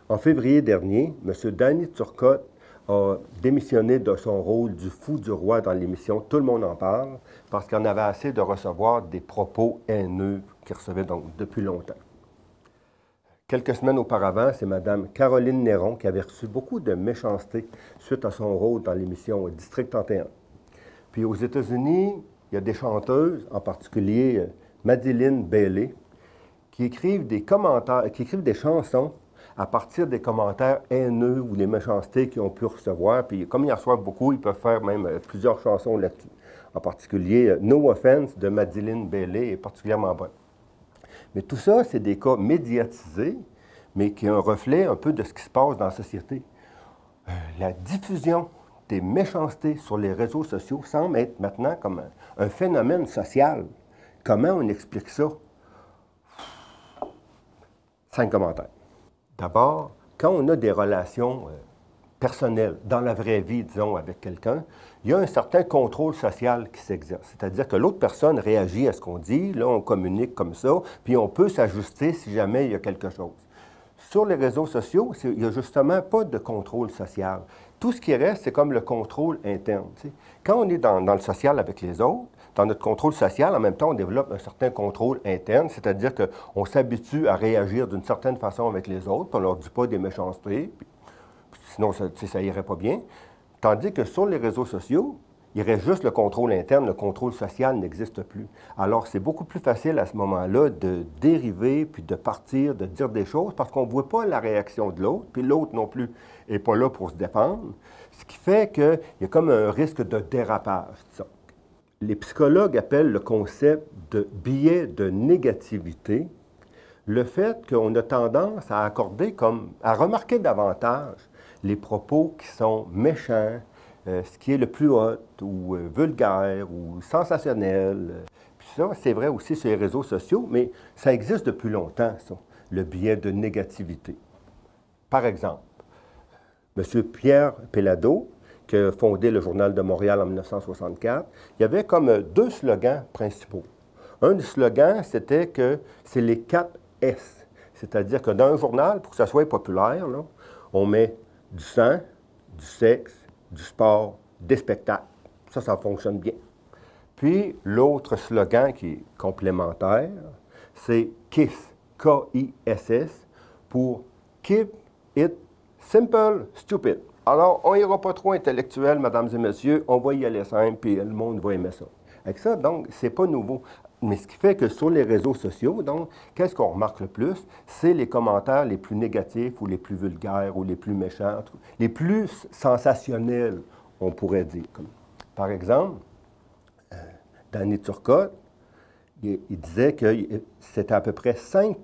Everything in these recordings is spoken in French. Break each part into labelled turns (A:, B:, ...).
A: En février dernier, M. Danny Turcotte a démissionné de son rôle du fou du roi dans l'émission Tout le monde en parle parce qu'il en avait assez de recevoir des propos haineux qu'il recevait donc depuis longtemps. Quelques semaines auparavant, c'est Mme Caroline Néron qui avait reçu beaucoup de méchanceté suite à son rôle dans l'émission District 31. Puis aux États-Unis, il y a des chanteuses, en particulier Madeline Bailey, qui écrivent des commentaires, qui écrivent des chansons à partir des commentaires haineux ou des méchancetés qu'ils ont pu recevoir. Puis comme ils en reçoivent beaucoup, ils peuvent faire même plusieurs chansons là-dessus. En particulier, No Offense de Madeline Bailey est particulièrement bonne. Mais tout ça, c'est des cas médiatisés, mais qui ont un reflet un peu de ce qui se passe dans la société. La diffusion des méchancetés sur les réseaux sociaux semble être maintenant comme un phénomène social. Comment on explique ça? 5 commentaires. D'abord, quand on a des relations personnelles, dans la vraie vie, disons, avec quelqu'un, il y a un certain contrôle social qui s'exerce. C'est-à-dire que l'autre personne réagit à ce qu'on dit, là, on communique comme ça, puis on peut s'ajuster si jamais il y a quelque chose. Sur les réseaux sociaux, il n'y a justement pas de contrôle social. Tout ce qui reste, c'est comme le contrôle interne. Tu sais. Quand on est dans le social avec les autres, dans notre contrôle social, en même temps, on développe un certain contrôle interne, c'est-à-dire qu'on s'habitue à réagir d'une certaine façon avec les autres, puis on ne leur dit pas des méchancetés, puis sinon ça irait pas bien. Tandis que sur les réseaux sociaux, il reste juste le contrôle interne, le contrôle social n'existe plus. Alors, c'est beaucoup plus facile à ce moment-là de dériver, puis de partir, de dire des choses, parce qu'on ne voit pas la réaction de l'autre, puis l'autre non plus n'est pas là pour se défendre, ce qui fait qu'il y a comme un risque de dérapage, disons. Les psychologues appellent le concept de biais de négativité le fait qu'on a tendance à accorder à remarquer davantage les propos qui sont méchants, ce qui est le plus haut, ou vulgaire, ou sensationnel. Puis ça, c'est vrai aussi sur les réseaux sociaux, mais ça existe depuis longtemps, ça, le biais de négativité. Par exemple, M. Pierre Péladeau, qui a fondé le Journal de Montréal en 1964, il y avait comme 2 slogans principaux. Un des slogans, c'était que c'est les 4 S. C'est-à-dire que dans un journal, pour que ça soit populaire, là, on met du sang, du sexe, du sport, des spectacles. Ça fonctionne bien. Puis, l'autre slogan qui est complémentaire, c'est KISS, K-I-S-S, pour Keep It Simple, Stupid. Alors, on n'ira pas trop intellectuel, mesdames et messieurs, on va y aller simple, puis le monde va aimer ça. Avec ça, donc, c'est pas nouveau. Mais ce qui fait que sur les réseaux sociaux, donc, qu'est-ce qu'on remarque le plus? C'est les commentaires les plus négatifs ou les plus vulgaires ou les plus méchants, les plus sensationnels, on pourrait dire. Par exemple, Danny Turcotte, il disait que c'était à peu près 5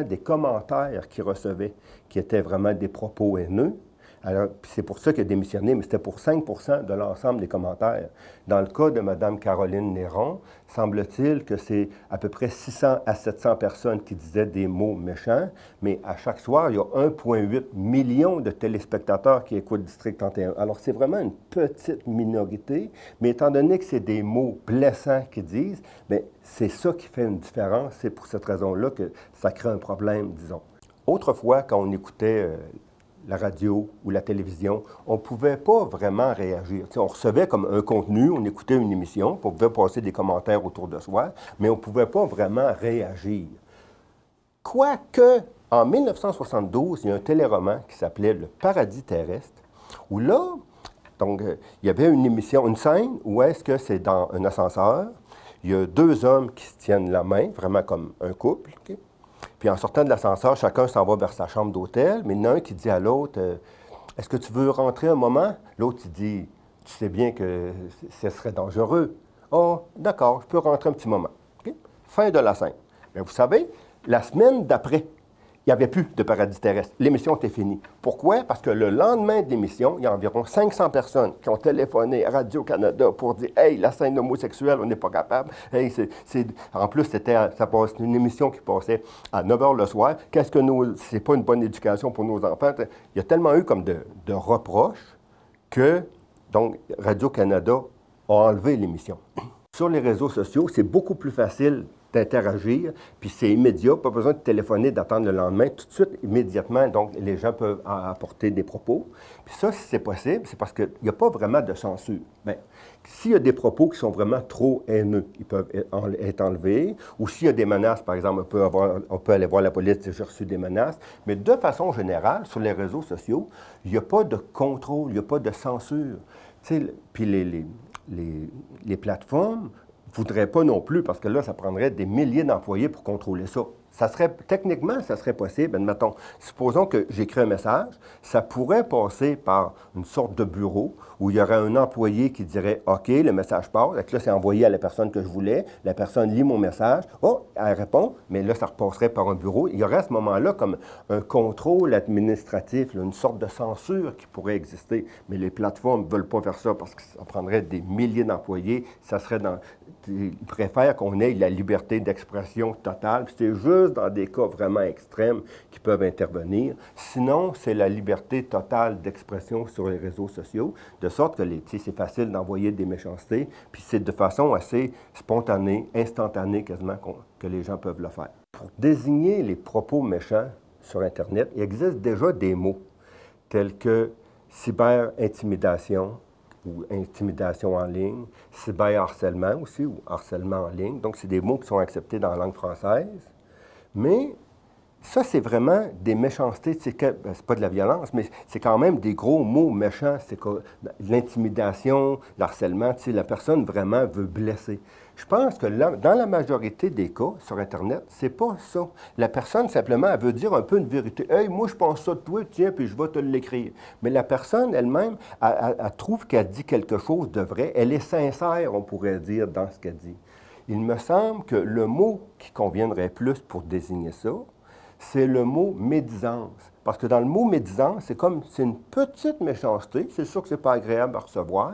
A: des commentaires qu'il recevait qui étaient vraiment des propos haineux. Alors, c'est pour ça qu'il a démissionné, mais c'était pour 5 de l'ensemble des commentaires. Dans le cas de Mme Caroline Néron, semble-t-il que c'est à peu près 600 à 700 personnes qui disaient des mots méchants, mais à chaque soir, il y a 1,8 million de téléspectateurs qui écoutent District 31. Alors, c'est vraiment une petite minorité, mais étant donné que c'est des mots blessants qu'ils disent, bien, c'est ça qui fait une différence. C'est pour cette raison-là que ça crée un problème, disons. Autrefois, quand on écoutait la radio ou la télévision, on ne pouvait pas vraiment réagir. T'sais, on recevait comme un contenu, on écoutait une émission, on pouvait passer des commentaires autour de soi, mais on ne pouvait pas vraiment réagir. Quoique, en 1972, il y a un téléroman qui s'appelait Le Paradis terrestre, où là, donc, il y avait une émission, une scène où est-ce que c'est dans un ascenseur, il y a 2 hommes qui se tiennent la main, vraiment comme un couple, okay? Puis en sortant de l'ascenseur, chacun s'en va vers sa chambre d'hôtel, mais il y en a un qui dit à l'autre Est-ce que tu veux rentrer un moment? L'autre, il dit Tu sais bien que ce serait dangereux. Oh, d'accord, je peux rentrer un petit moment. Okay? Fin de la scène. Mais vous savez, la semaine d'après, il n'y avait plus de Paradis terrestre. L'émission était finie. Pourquoi? Parce que le lendemain de l'émission, il y a environ 500 personnes qui ont téléphoné à Radio-Canada pour dire « Hey, la scène homosexuelle, on n'est pas capable. Hey, En plus, c'était une émission qui passait à 9 h le soir. Qu'est-ce que c'est pas une bonne éducation pour nos enfants? Il y a tellement eu comme de reproches que, donc, Radio-Canada a enlevé l'émission. Sur les réseaux sociaux, c'est beaucoup plus facile d'interagir, puis c'est immédiat, pas besoin de téléphoner, d'attendre le lendemain, tout de suite, immédiatement, donc les gens peuvent apporter des propos. Puis ça, si c'est possible, c'est parce qu'il n'y a pas vraiment de censure. Bien, s'il y a des propos qui sont vraiment trop haineux, ils peuvent être enlevés, ou s'il y a des menaces, par exemple, on peut aller voir la police, dire j'ai reçu des menaces, mais de façon générale, sur les réseaux sociaux, il n'y a pas de contrôle, il n'y a pas de censure. Puis les plateformes ne voudraient pas non plus, parce que là, ça prendrait des milliers d'employés pour contrôler ça. Techniquement, ça serait possible. Admettons, supposons que j'écris un message, ça pourrait passer par une sorte de bureau où il y aurait un employé qui dirait « OK, le message passe. » Donc là, c'est envoyé à la personne que je voulais. La personne lit mon message. Oh, elle répond, mais là, ça repasserait par un bureau. Il y aurait à ce moment-là comme un contrôle administratif, là, une sorte de censure qui pourrait exister. Mais les plateformes ne veulent pas faire ça parce que ça prendrait des milliers d'employés. Ça serait dans... Ils préfèrent qu'on ait la liberté d'expression totale. C'est juste dans des cas vraiment extrêmes qui peuvent intervenir. Sinon, c'est la liberté totale d'expression sur les réseaux sociaux, de sorte que c'est facile d'envoyer des méchancetés, puis c'est de façon assez spontanée, instantanée quasiment, que les gens peuvent le faire. Pour désigner les propos méchants sur Internet, il existe déjà des mots tels que cyber-intimidation, ou intimidation en ligne, cyberharcèlement aussi, ou harcèlement en ligne. Donc, c'est des mots qui sont acceptés dans la langue française. Mais ça, c'est vraiment des méchancetés. C'est pas de la violence, mais c'est quand même des gros mots méchants. C'est l'intimidation, l'harcèlement. La personne vraiment veut blesser. Je pense que là, dans la majorité des cas sur Internet, c'est pas ça. La personne, simplement, elle veut dire un peu une vérité. « Hey, moi, je pense ça de toi, tiens, puis je vais te l'écrire. » Mais la personne elle-même, elle trouve qu'elle dit quelque chose de vrai. Elle est sincère, on pourrait dire, dans ce qu'elle dit. Il me semble que le mot qui conviendrait plus pour désigner ça, c'est le mot médisance. Parce que dans le mot médisance, c'est une petite méchanceté. C'est sûr que ce n'est pas agréable à recevoir,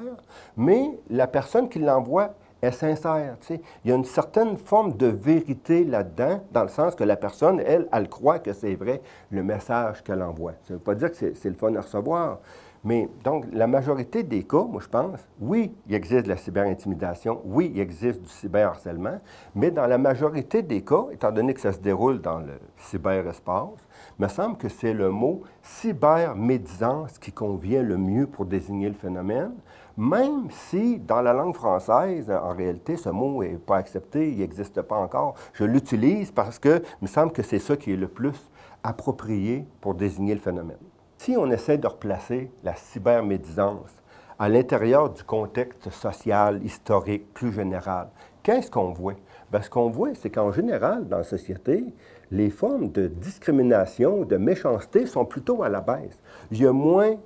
A: mais la personne qui l'envoie est sincère. Il y a une certaine forme de vérité là-dedans, dans le sens que la personne, elle croit que c'est vrai le message qu'elle envoie. Ça ne veut pas dire que c'est le fun à recevoir. Mais donc, la majorité des cas, moi je pense, oui, il existe de la cyberintimidation, oui, il existe du cyberharcèlement, mais dans la majorité des cas, étant donné que ça se déroule dans le cyberespace, il me semble que c'est le mot cybermédisance qui convient le mieux pour désigner le phénomène, même si dans la langue française, en réalité, ce mot n'est pas accepté, il n'existe pas encore. Je l'utilise parce que il me semble que c'est ça qui est le plus approprié pour désigner le phénomène. Si on essaie de replacer la cybermédisance à l'intérieur du contexte social, historique, plus général, qu'est-ce qu'on voit? Bien, ce qu'on voit, c'est qu'en général, dans la société, les formes de discrimination, de méchanceté sont plutôt à la baisse. Il y a moins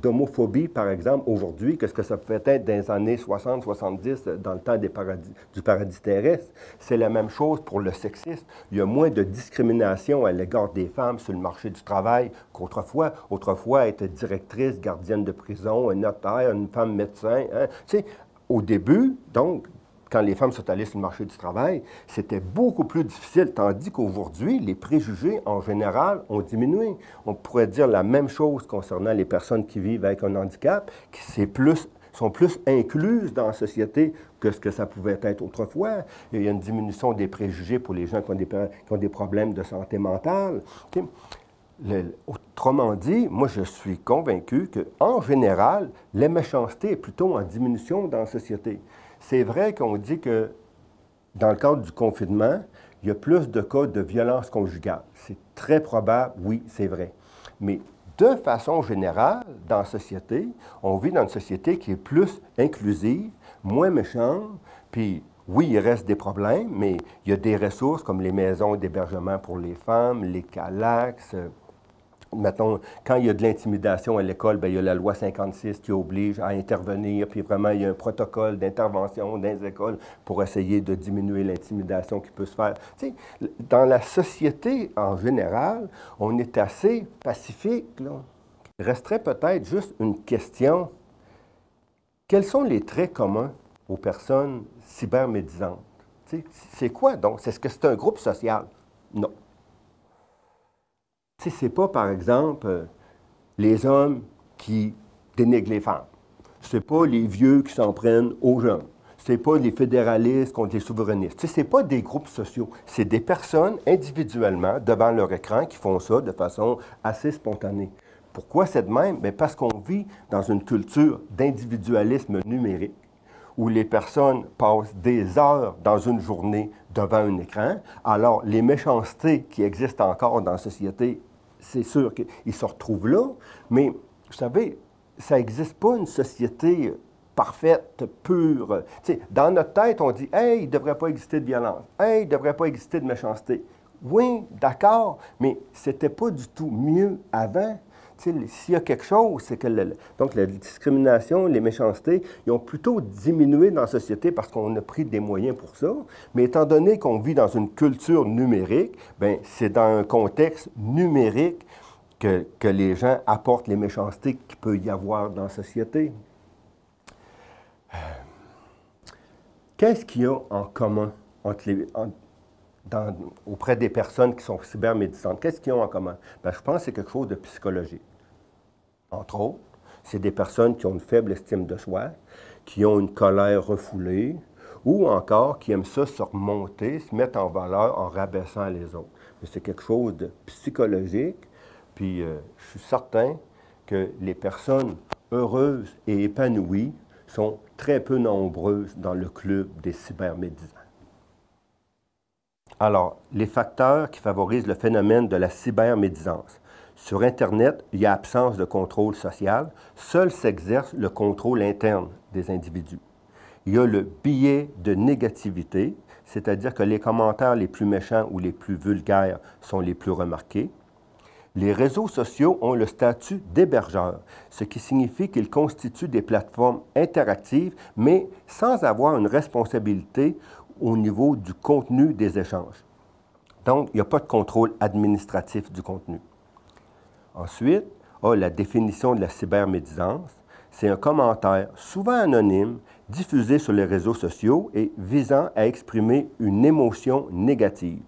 A: d'homophobie, par exemple, aujourd'hui, que ce que ça pouvait être dans les années 60-70, dans le temps du paradis terrestre. C'est la même chose pour le sexisme. Il y a moins de discrimination à l'égard des femmes sur le marché du travail qu'autrefois. Autrefois, être directrice, gardienne de prison, un notaire, une femme médecin. Hein? Tu sais, au début, donc, quand les femmes sont allées sur le marché du travail, c'était beaucoup plus difficile, tandis qu'aujourd'hui, les préjugés, en général, ont diminué. On pourrait dire la même chose concernant les personnes qui vivent avec un handicap, qui sont plus incluses dans la société que ce que ça pouvait être autrefois. Il y a une diminution des préjugés pour les gens qui ont des problèmes de santé mentale. Autrement dit, moi, je suis convaincu qu'en général, la méchanceté est plutôt en diminution dans la société. C'est vrai qu'on dit que dans le cadre du confinement, il y a plus de cas de violence conjugale. C'est très probable, oui, c'est vrai. Mais de façon générale, dans la société, on vit dans une société qui est plus inclusive, moins méchante, puis oui, il reste des problèmes, mais il y a des ressources comme les maisons d'hébergement pour les femmes, les CALAX. Mettons, quand il y a de l'intimidation à l'école, bien, il y a la loi 56 qui oblige à intervenir, puis vraiment, il y a un protocole d'intervention dans les écoles pour essayer de diminuer l'intimidation qui peut se faire. Tu sais, dans la société en général, on est assez pacifique, là. Il resterait peut-être juste une question. Quels sont les traits communs aux personnes cybermédisantes? Tu sais, c'est quoi donc? Est-ce que c'est un groupe social? Non. Ce n'est pas, par exemple, les hommes qui dénigrent les femmes. Ce n'est pas les vieux qui s'en prennent aux jeunes. c'est pas les fédéralistes contre les souverainistes. Tu sais, c'est pas des groupes sociaux. C'est des personnes individuellement devant leur écran qui font ça de façon assez spontanée. Pourquoi c'est de même? Bien, parce qu'on vit dans une culture d'individualisme numérique où les personnes passent des heures dans une journée devant un écran. Alors, les méchancetés qui existent encore dans la société, c'est sûr qu'ils se retrouvent là, mais vous savez, ça n'existe pas une société parfaite, pure. Tu sais, dans notre tête, on dit « Hey, il ne devrait pas exister de violence. Hey, il ne devrait pas exister de méchanceté. » Oui, d'accord, mais c'était pas du tout mieux avant. S'il y a quelque chose, c'est que donc la discrimination, les méchancetés, ils ont plutôt diminué dans la société parce qu'on a pris des moyens pour ça. Mais étant donné qu'on vit dans une culture numérique, bien, c'est dans un contexte numérique que les gens apportent les méchancetés qu'il peut y avoir dans la société. Qu'est-ce qu'il y a en commun entre auprès des personnes qui sont cybermédisantes? Qu'est-ce qu'ils ont en commun? Bien, je pense que c'est quelque chose de psychologique. Entre autres, c'est des personnes qui ont une faible estime de soi, qui ont une colère refoulée, ou encore qui aiment ça se remonter, se mettre en valeur en rabaissant les autres. Mais c'est quelque chose de psychologique, puis je suis certain que les personnes heureuses et épanouies sont très peu nombreuses dans le club des cybermédisants. Alors, les facteurs qui favorisent le phénomène de la cybermédisance. Sur Internet, il y a absence de contrôle social. Seul s'exerce le contrôle interne des individus. Il y a le biais de négativité, c'est-à-dire que les commentaires les plus méchants ou les plus vulgaires sont les plus remarqués. Les réseaux sociaux ont le statut d'hébergeur, ce qui signifie qu'ils constituent des plateformes interactives, mais sans avoir une responsabilité au niveau du contenu des échanges. Donc, il n'y a pas de contrôle administratif du contenu. Ensuite, la définition de la cybermédisance. C'est un commentaire, souvent anonyme, diffusé sur les réseaux sociaux et visant à exprimer une émotion négative.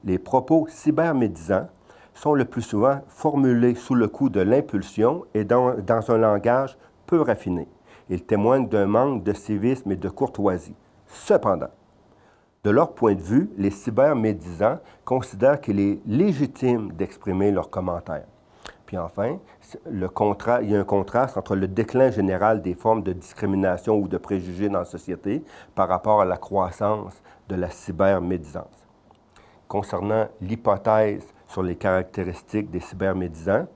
A: Les propos cybermédisants sont le plus souvent formulés sous le coup de l'impulsion et dans un langage peu raffiné. Ils témoignent d'un manque de civisme et de courtoisie. Cependant, de leur point de vue, les cybermédisants considèrent qu'il est légitime d'exprimer leurs commentaires. Puis enfin, il y a un contraste entre le déclin général des formes de discrimination ou de préjugés dans la société par rapport à la croissance de la cybermédisance. Concernant l'hypothèse sur les caractéristiques des cybermédisants,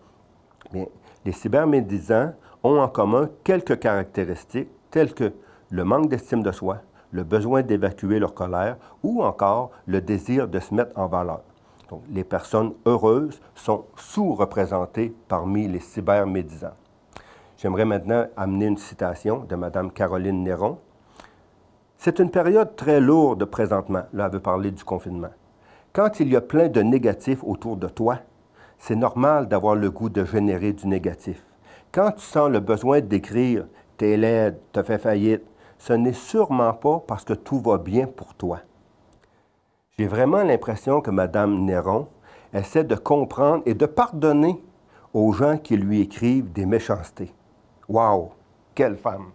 A: bien, les cybermédisants ont en commun quelques caractéristiques telles que le manque d'estime de soi, le besoin d'évacuer leur colère ou encore le désir de se mettre en valeur. Donc, les personnes heureuses sont sous-représentées parmi les cybermédisants. J'aimerais maintenant amener une citation de Mme Caroline Néron. « C'est une période très lourde présentement. » Là, elle veut parler du confinement. « Quand il y a plein de négatifs autour de toi, c'est normal d'avoir le goût de générer du négatif. Quand tu sens le besoin d'écrire « t'es laide, t'as fait faillite », ce n'est sûrement pas parce que tout va bien pour toi. J'ai vraiment l'impression que Mme Néron essaie de comprendre et de pardonner aux gens qui lui écrivent des méchancetés. Wow! Quelle femme!